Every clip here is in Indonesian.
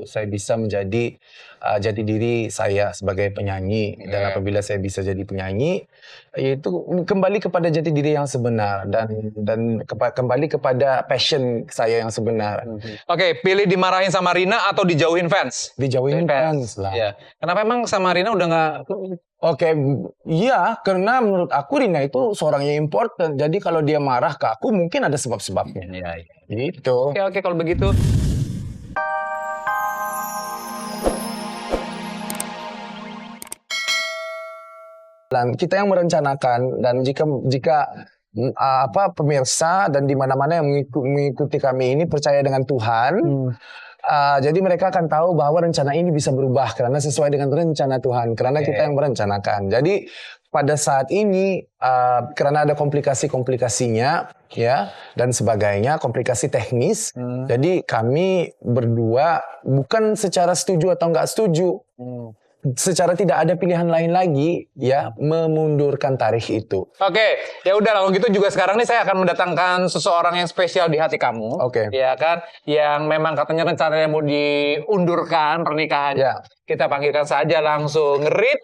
itu saya bisa menjadi jati diri saya sebagai penyanyi. Dan apabila saya bisa jadi penyanyi, itu kembali kepada jati diri yang sebenar dan kembali kepada passion saya yang sebenar. Oke, pilih dimarahin sama Rina atau dijauhin fans? Dijauhin fans lah. Iya. Kenapa emang sama Rina udah nggak? Oke, iya, karena menurut aku Rina itu seorang yang important. Jadi kalau dia marah ke aku mungkin ada sebab-sebabnya. Iya. Gitu. Oke, kalau begitu. Dan kita yang merencanakan, dan jika pemirsa dan di mana-mana yang mengikuti kami ini percaya dengan Tuhan, jadi mereka akan tahu bahwa rencana ini bisa berubah karena sesuai dengan rencana Tuhan, karena kita yang merencanakan. Jadi pada saat ini karena ada komplikasinya ya dan sebagainya, komplikasi teknis, jadi kami berdua bukan secara setuju atau nggak setuju. Secara tidak ada pilihan lain lagi ya memundurkan tarikh itu. Oke, ya udah kalau gitu juga sekarang nih saya akan mendatangkan seseorang yang spesial di hati kamu. Oke. Ya kan, yang memang katanya rencananya mau diundurkan pernikahan. Ya. Kita panggilkan saja langsung Rin.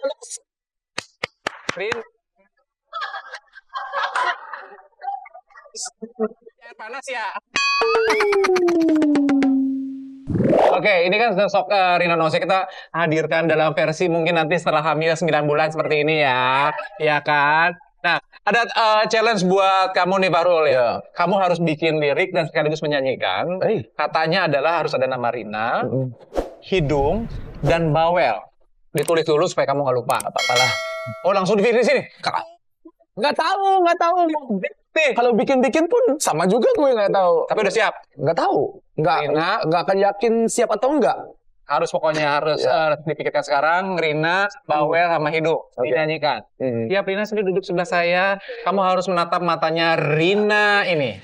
Air panas ya. Oke, ini kan sosok Rina Nose kita hadirkan dalam versi mungkin nanti setelah hamil 9 bulan seperti ini ya. Ya kan? Nah, ada challenge buat kamu nih Fahrul ya. Kamu harus bikin lirik dan sekaligus menyanyikan. Katanya adalah harus ada nama Rina, hidung, dan bawel. Ditulis dulu supaya kamu nggak lupa. Apalah. Oh, langsung di sini. Nggak tahu. Kalau bikin pun sama juga gue nggak tahu. Tapi udah siap? Nggak tahu. Nggak akan yakin siap atau enggak. Harus dipikirkan sekarang. Rina, bawel, sama hidung. Dinyanyikan. Ya, Rina sendiri duduk sebelah saya. Kamu harus menatap matanya Rina ini.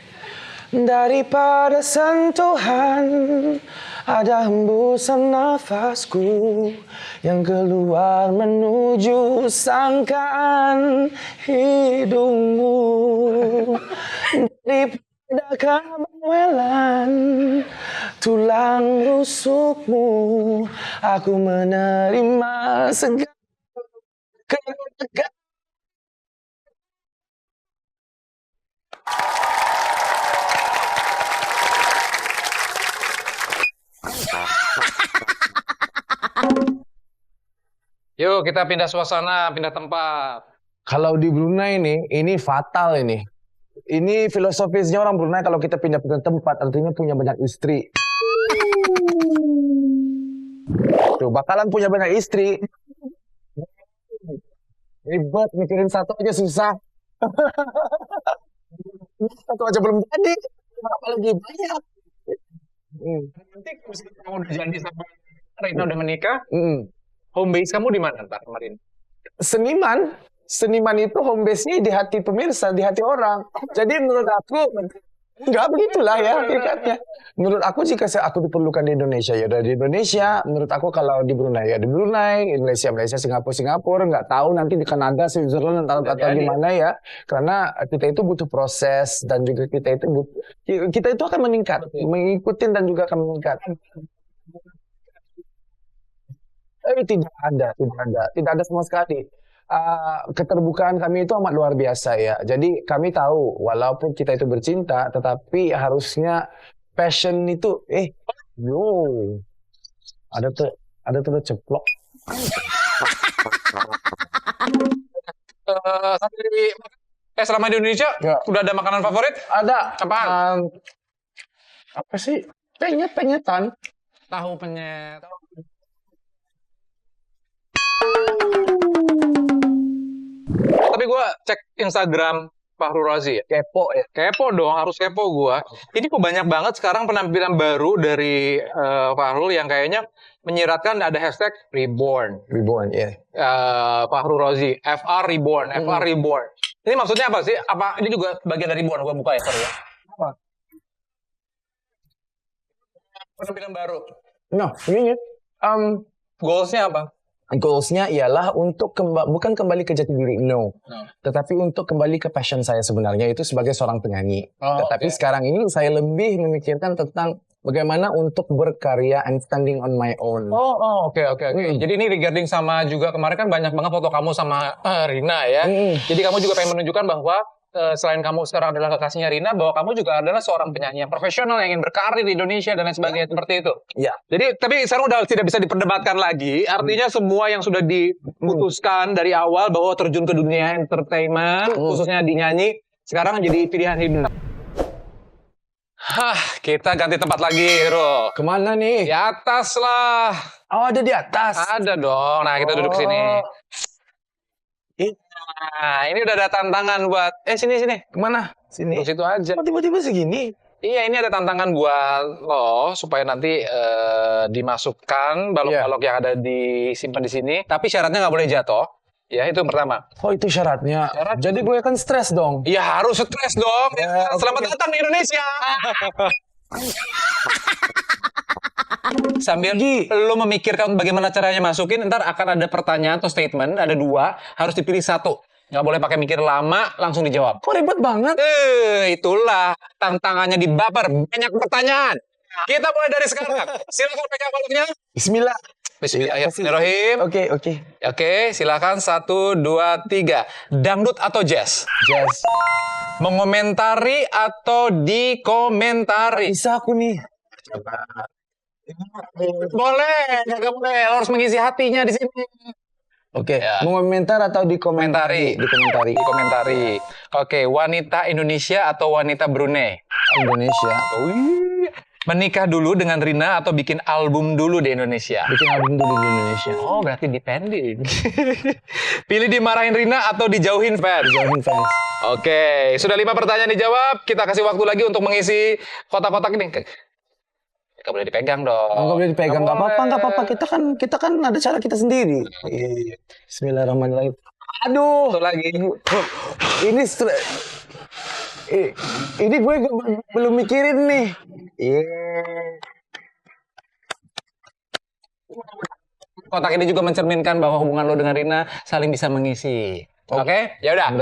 Daripada sentuhan ada hembusan nafasku yang keluar menuju sangkaan hidungmu. Daripada kemewelan tulang rusukmu, aku menerima segala ketegangan. Yuk kita pindah suasana, pindah tempat. Kalau di Brunei ini fatal ini. Ini filosofisnya orang Brunei kalau kita pindah tempat artinya punya banyak istri. Tuh bakalan punya banyak istri. Ribet mikirin satu aja susah. Satu aja belum jadi. Apalagi banyak. Nanti kamu udah janji sama Rina udah menikah. Home base kamu di mana ntar kemarin? Seniman itu home base-nya di hati pemirsa, di hati orang. Jadi menurut aku enggak begitulah ya hakikatnya. Menurut aku jika aku diperlukan di Indonesia ya udah di Indonesia. Menurut aku kalau di Brunei ya di Brunei, Indonesia, Malaysia, Singapura, nggak tahu nanti di Kanada, Switzerland atau gimana ya. Karena kita itu butuh proses dan juga kita itu akan meningkat, mengikuti dan juga akan meningkat. Tidak ada sama sekali. Keterbukaan kami itu amat luar biasa ya. Jadi kami tahu walaupun kita itu bercinta, tetapi harusnya passion itu ada tuh ceplok. Selama di Indonesia udah ada makanan favorit? Ada. Apaan? Apa sih? Penyetan. Tahu penyet. Tapi gue cek Instagram Fahrul Razi ya. Kepo dong, harus kepo gue. Ini kok banyak banget sekarang penampilan baru dari Fahrul yang kayaknya menyiratkan ada hashtag Reborn. Fahrul Razi, FR Reborn. Ini maksudnya apa sih? Apa ini juga bagian dari Reborn? Gue buka ya, sorry ya. Apa? Penampilan baru. Nah, ini goalsnya apa? Goals-nya ialah untuk bukan kembali ke jati diri, tetapi untuk kembali ke passion saya sebenarnya itu sebagai seorang penyanyi. Tetapi sekarang ini saya lebih memikirkan tentang bagaimana untuk berkarya and standing on my own. Oke. Jadi ini regarding sama juga kemarin kan banyak banget foto kamu sama Rina ya. Jadi kamu juga pengen menunjukkan bahwa selain kamu sekarang adalah kekasihnya Rina, bahwa kamu juga adalah seorang penyanyi yang profesional yang ingin berkarir di Indonesia dan lain sebagainya seperti itu. Iya. Jadi tapi sekarang udah tidak bisa diperdebatkan lagi. Artinya semua yang sudah diputuskan dari awal bahwa terjun ke dunia entertainment, khususnya di nyanyi, sekarang jadi pilihan hidup. Kita ganti tempat lagi, Bro. Kemana nih? Di atas lah. Oh, ada di atas. Ada dong. Nah, kita duduk sini. Nah, ini udah ada tantangan buat sini. Kemana? Sini. Di situ aja. Oh, tiba-tiba segini. Iya, ini ada tantangan buat lo supaya nanti dimasukkan balok-balok yang ada disimpan di sini. Tapi syaratnya nggak boleh jatuh. Ya, itu yang pertama. Oh, itu syaratnya. Jadi gue akan stres dong. Iya, harus stres dong. Selamat datang di Indonesia. Sambil lo memikirkan bagaimana caranya masukin, ntar akan ada pertanyaan atau statement, ada 2, harus dipilih 1. Nggak boleh pakai mikir lama, langsung dijawab. Kok ribet banget? Itulah tantangannya di Baper. Banyak pertanyaan. Kita mulai dari sekarang. Silakan pegang baloknya. Bismillah. Bismillahirrahmanirrahim. Oke, silakan 1, 2, 3. Dangdut atau jazz? Jazz. Mengomentari atau dikomentari? Bisa aku nih. Boleh, nggak boleh. Lo harus mengisi hatinya di sini. Oke, mengomentar atau dikomentari? Dikomentari. Oke, wanita Indonesia atau wanita Brunei? Indonesia. Menikah dulu dengan Rina atau bikin album dulu di Indonesia? Bikin album dulu di Indonesia. Oh, berarti depending. Pilih dimarahin Rina atau dijauhin fans? Dijauhin fans. Oke, sudah 5 pertanyaan dijawab. Kita kasih waktu lagi untuk mengisi kotak-kotak ini. Gak boleh dipegang dong. Gak boleh dipegang. Gak apa-apa. Kita kan ada cara kita sendiri. Bismillahirrahmanirrahim. Aduh. Satu lagi. Ini gue belum mikirin nih. Kotak ini juga mencerminkan bahwa hubungan lo dengan Rina saling bisa mengisi. Oke, ya udah.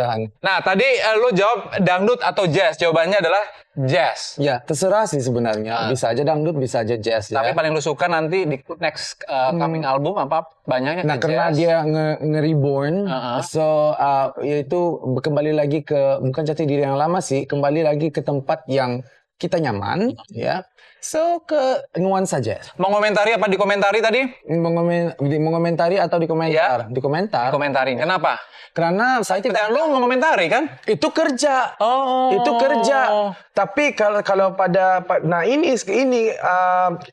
Nah, tadi lo jawab dangdut atau jazz. Jawabannya adalah jazz. Ya, terserah sih sebenarnya. Bisa aja dangdut, bisa aja jazz. Tapi paling lo suka nanti di next coming album apa? Banyaknya nah, karena jazz. dia nge-reborn, so yaitu kembali lagi ke bukan jati diri yang lama sih, kembali lagi ke tempat yang kita nyaman, ya. So ke nuansa jazz. Mengomentari apa dikomentari tadi? Mengomentari atau dikomentar? Ya. Dikomentari. Kenapa? Karena saya tidak. Lo mengomentari kan? Itu kerja. Itu kerja. Tapi kalau pada nah ini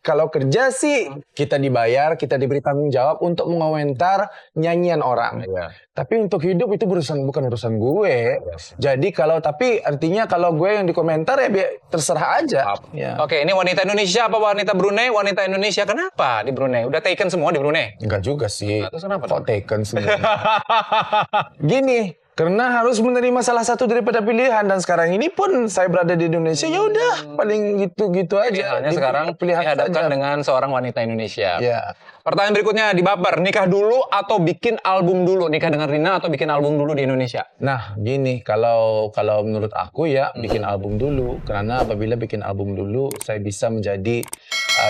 kalau kerja sih kita dibayar, kita diberi tanggung jawab untuk mengomentar nyanyian orang. Tapi untuk hidup itu bukan urusan gue. Jadi tapi artinya kalau gue yang dikomentar ya terserah aja. Oke, ini wanita Indonesia apa wanita Brunei? Wanita Indonesia. Kenapa di Brunei? Udah taken semua di Brunei? Enggak juga sih. Terus kenapa? Kok taken semua? Gini, karena harus menerima salah satu daripada pilihan, dan sekarang ini pun saya berada di Indonesia, ya udah paling gitu aja. Pilihannya sekarang dihadapkan dengan seorang wanita Indonesia. Ya. Pertanyaan berikutnya di Baper, nikah dulu atau bikin album dulu? Nikah dengan Rina atau bikin album dulu di Indonesia? Nah, gini, kalau menurut aku ya bikin album dulu, karena apabila bikin album dulu saya bisa menjadi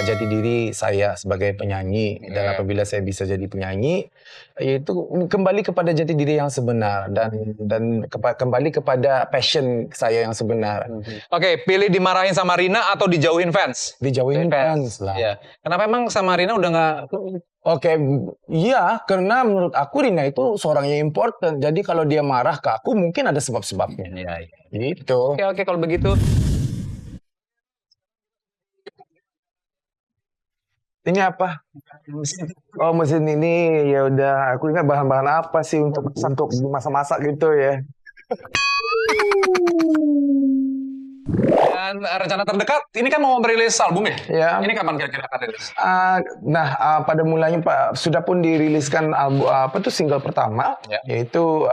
jati diri saya sebagai penyanyi, dan apabila saya bisa jadi penyanyi, yaitu kembali kepada jati diri yang sebenar dan kembali kepada passion saya yang sebenar. Oke, pilih dimarahin sama Rina atau dijauhin fans? Dijauhin fans lah. Ya. Kenapa emang sama Rina udah nggak? Oke, iya, karena menurut aku Rina itu seorang yang important. Jadi kalau dia marah ke aku mungkin ada sebab-sebabnya. Iya. Gitu. Oke, kalau begitu. Ini apa? Oh, mesin ini ya udah. Aku ingat bahan-bahan apa sih untuk masak-masak gitu ya. Dan rencana terdekat, ini kan mau merilis album ya? Ya. Ini kapan kira-kira akan rilis? Pada mulanya Pak sudah pun diriliskan album single pertama, yaitu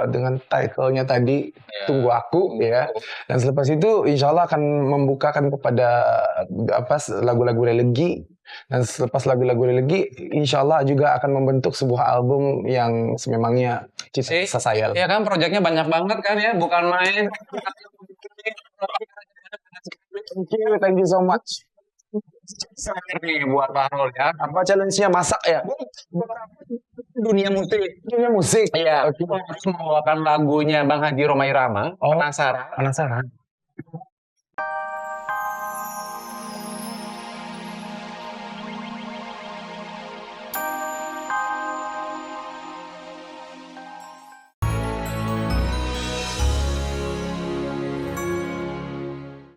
dengan title-nya tadi Tunggu Aku, ya. Dan selepas itu insya Allah akan membukakan kepada lagu-lagu religi. Dan selepas lagu-lagu religi, insya Allah juga akan membentuk sebuah album yang sememangnya cita-cita saya. Ya kan, proyeknya banyak banget kan ya, bukan main. Thank you so much. Terakhir nih buat Bahrul ya. Apa challenge-nya, masak ya? Dunia musik. Dunia musik. Iya, kita harus membawakan lagunya Bang Haji Rhoma Irama. Oh. Penasaran? Penasaran.